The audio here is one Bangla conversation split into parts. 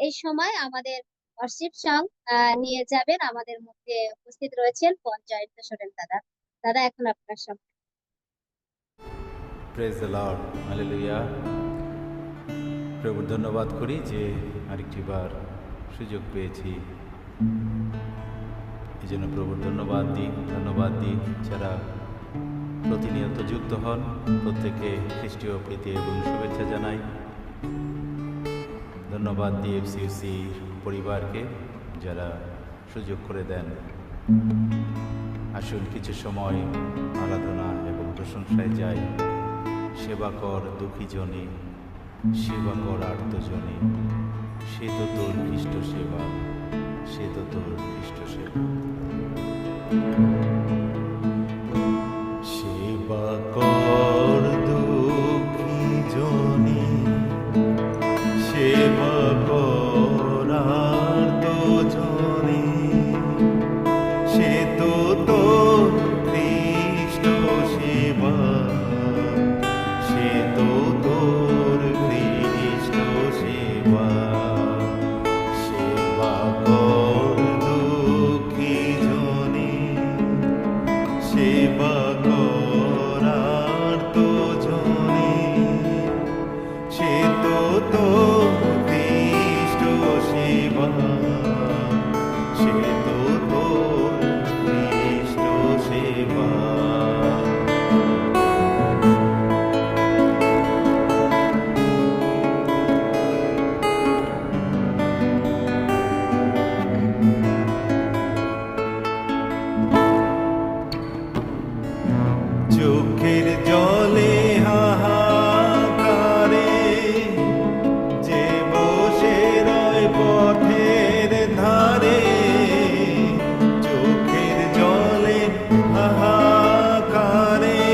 এই সময় আমাদের ওয়ার্শিপ সং নিয়ে যাবেন। আমাদের মধ্যে উপস্থিত রয়েছেন পঞ্চায়েত সোরেন দাদা। দাদা, এখন আপনার সময়। Praise the lord, hallelujah. প্রভুর ধন্যবাদ করি যে আরেকটি বার সুযোগ পেয়েছি, এই জন্য প্রভুর ধন্যবাদ দিই। যারা প্রতিনিয়ত যুক্ত হন প্রত্যেকে খ্রিস্টীয় প্রীতি এবং শুভেচ্ছা জানাই। ধন্যবাদ দিই এফসিউসি পরিবারকে যারা সুযোগ করে দেন। আসুন কিছু সময় আরাধনা এবং প্রশংসায় যাই। সেবা কর দুঃখী জনে, সেবা কর আর্তজনে, সে তো তোর খ্রিস্ট সেবা, সে তো তোর খ্রিস্ট সেবা। সেবা কর দুঃখী জনে, সেবা কর আর্তজনে, সে তো তোর খ্রিস্ট সেবা, সে তো তোর খ্রিস্ট সেবা। সেবা কর দুঃখী জনে, সেবা কর আর্তজনে, সে তো তোর খ্রিস্ট সেবা, সে তো তোর খ্রিস্ট সেবা। চোখের জলে হাহাকারে যে বসে রয় পথের ধারে, চোখের জলে হাহাকারে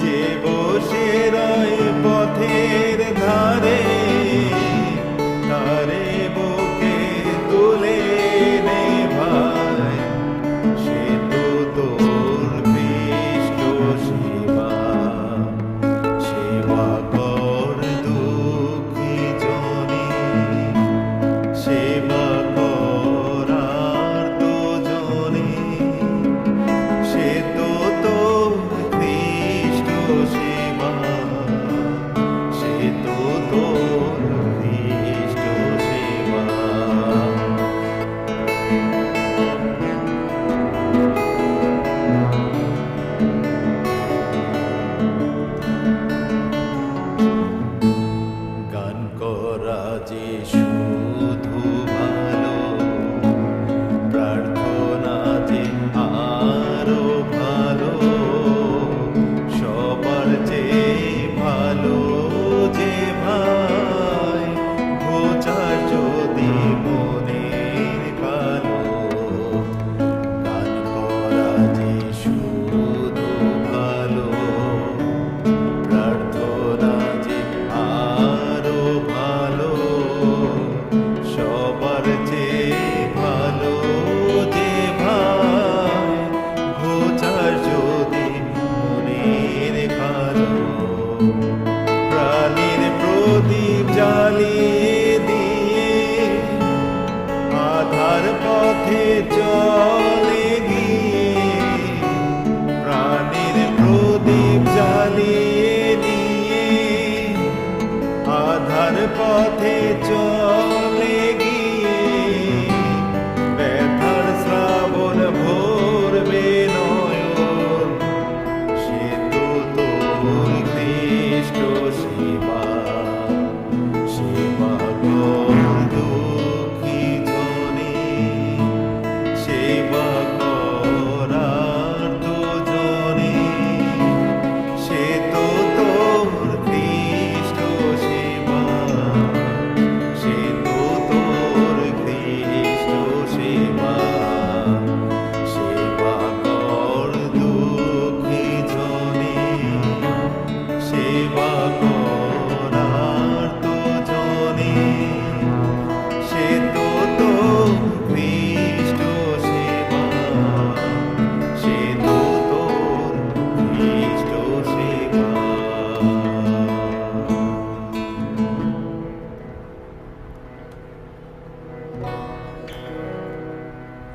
যে বসে রয় পথের ধারে, তারে বুকে তুলে নে ভাই, সে তো তোর খ্রিস্ট সেবা। সেবা কর দুঃখী জনে, সেবা কর আর্তজনে, সে তো তোর খ্রিস্ট সেবা, সে তো তোর খ্রিস্ট সেবা। গান করা যে শুধু ভালো, প্রার্থনা যে আরো ভালো, সবার যে ভালো যে ভাই, বোঝার যদি মনের কালো। গান করা যে শুধু ভালো, প্রার্থনা যে আরো ভালো,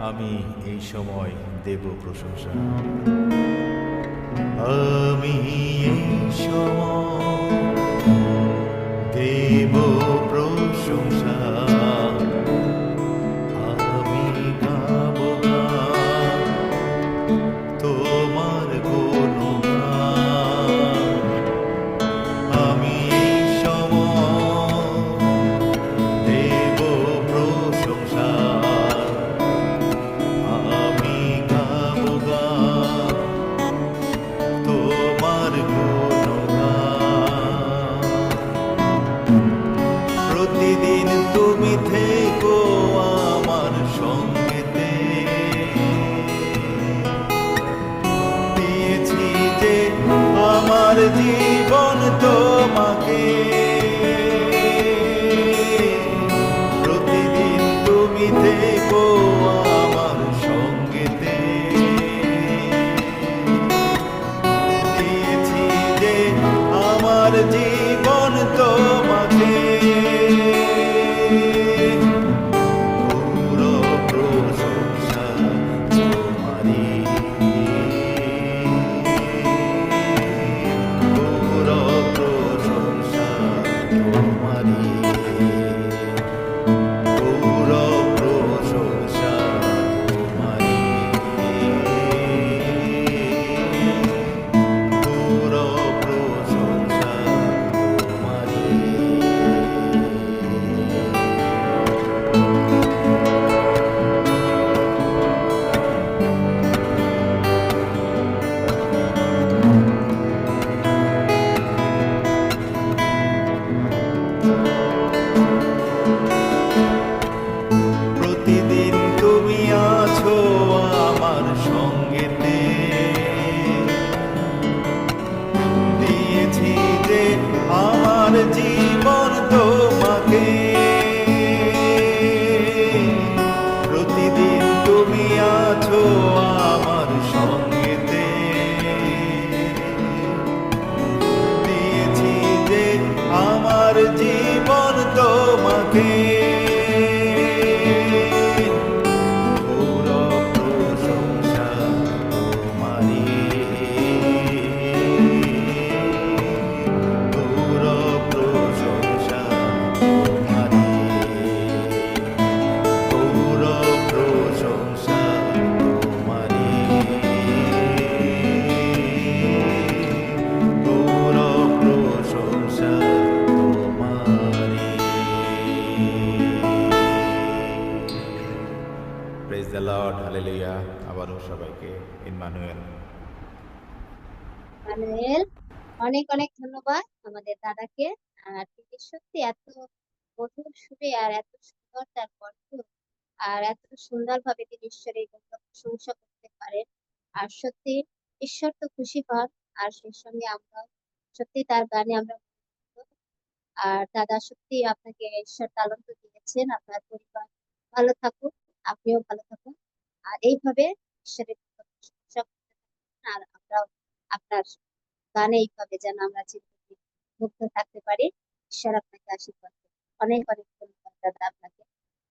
আমি এই সময় দেব প্রশংসা। আমি এই সময় দেব প্রশংসা। আমি গাবো গান তোমার গুণগান। আমি এই সময় দেব প্রশংসা। আমি গাবো গান তোমার গুণগান। প্রতিদিন তুমি থেকো আমার সঙ্গেতে। দিয়েছি যে আমার জীবন তোমাকে। প্রতিদিন তুমি থেকো আমার সঙ্গেতে। দিয়েছি যে আমার জীবন তোমাকে। পুরো প্রশংসা তোমারই। পুরো প্রশংসা তোমারই। পুরো প্রশংসা তোমারই। পুরো প্রশংসা তোমারই। প্রতিদিন তুমি আছো আমার সঙ্গেতে। দিয়েছি যে আমার জীবন তোমাকে। প্রতিদিন তুমি আছো আমার সঙ্গেতে। দিয়েছি যে আমার জীবন তোমাকে। পুরো প্রশংসা তোমারই। পুরো প্রশংসা তোমারই। পুরো প্রশংসা তোমারই। পুরো প্রশংসা তোমারই। Praise the lord, hallelujah. আবারও সবাইকে ইম্মানুয়েল। মানুয়েল, অনেক অনেক ধন্যবাদ আমাদের দাদাকে। আর তিনি সত্যি এত মধুর সুরে আর এত সুন্দর তার কণ্ঠ, আর এত সুন্দরভাবে তিনি ঈশ্বরের প্রশংসা করতে পারেন। আর সত্যি ঈশ্বর তো খুশি হন, আর সেই সঙ্গে আমরা সত্যি তার গানে আমরা মুগ্ধ। আর দাদা সত্যি আপনাকে ঈশ্বর তালন্ত দিয়েছেন। আপনার পরিবার ভালো থাকুক, আপনিও ভালো থাকুন। আর এইভাবে ঈশ্বরের প্রশংসা করতে থাকুন। আর আমরাও আপনার গানে এইভাবে যেন আমরা চিরদিন মুগ্ধ থাকতে পারি। ঈশ্বর আপনাকে আশীর্বাদ করুন। অনেক অনেক ধন্যবাদ দাদা আপনাকে।